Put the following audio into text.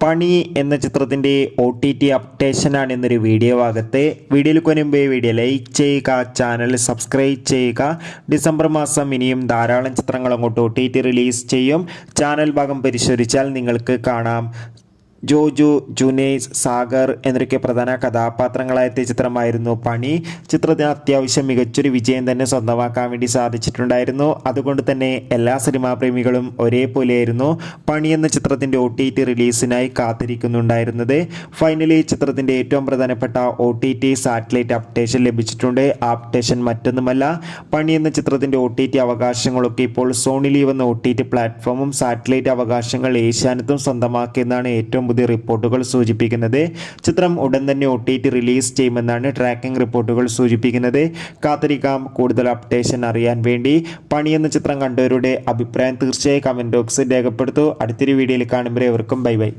പണി എന്ന ചിത്രത്തിൻ്റെ OTT അപ്ഡേഷനാണ് ഇന്നൊരു വീഡിയോ ഭാഗത്ത്. വീഡിയോയിൽ മുൻപേ വീഡിയോ ലൈക്ക് ചെയ്യുക, ചാനൽ സബ്സ്ക്രൈബ് ചെയ്യുക. ഡിസംബർ മാസം ഇനിയും ധാരാളം ചിത്രങ്ങൾ അങ്ങോട്ട് OTT റിലീസ് ചെയ്യും. ചാനൽ ഭാഗം പരിശോധിച്ചാൽ നിങ്ങൾക്ക് കാണാം ജോജു, ജുനൈസ്, സാഗർ എന്നൊക്കെ പ്രധാന കഥാപാത്രങ്ങളായെത്തിയ ചിത്രമായിരുന്നു പണി. ചിത്രത്തിന് അത്യാവശ്യം മികച്ചൊരു വിജയം തന്നെ സ്വന്തമാക്കാൻ വേണ്ടി സാധിച്ചിട്ടുണ്ടായിരുന്നു. അതുകൊണ്ട് തന്നെ എല്ലാ സിനിമാ പ്രേമികളും ഒരേപോലെയായിരുന്നു പണി എന്ന ചിത്രത്തിൻ്റെ OTT റിലീസിനായി കാത്തിരിക്കുന്നുണ്ടായിരുന്നത്. ഫൈനലി ചിത്രത്തിൻ്റെ ഏറ്റവും പ്രധാനപ്പെട്ട OTT സാറ്റലൈറ്റ് അപ്ഡേഷൻ ലഭിച്ചിട്ടുണ്ട്. ആ അപ്ഡേഷൻ മറ്റൊന്നുമല്ല, പണി എന്ന ചിത്രത്തിൻ്റെ OTT അവകാശങ്ങളൊക്കെ ഇപ്പോൾ സോണി ലീവ് എന്ന OTT പ്ലാറ്റ്ഫോമും സാറ്റലൈറ്റ് അവകാശങ്ങൾ ഏഷ്യാനെറ്റും സ്വന്തമാക്കിയെന്നാണ് ഏറ്റവും പുതിയ റിപ്പോർട്ടുകൾ സൂചിപ്പിക്കുന്നത്. ചിത്രം ഉടൻ തന്നെ OTT റിലീസ് ചെയ്യുമെന്നാണ് ട്രാക്കിംഗ് റിപ്പോർട്ടുകൾ സൂചിപ്പിക്കുന്നത്. കാത്തിരിക്കാം കൂടുതൽ അപ്ഡേഷൻ അറിയാൻ വേണ്ടി. പണി എന്ന ചിത്രം കണ്ടവരുടെ അഭിപ്രായം തീർച്ചയായും കമന്റ് ബോക്സിൽ രേഖപ്പെടുത്തൂ. അടുത്തൊരു വീഡിയോയിൽ കാണുമ്പോൾ എവർക്കും ബൈ ബൈ.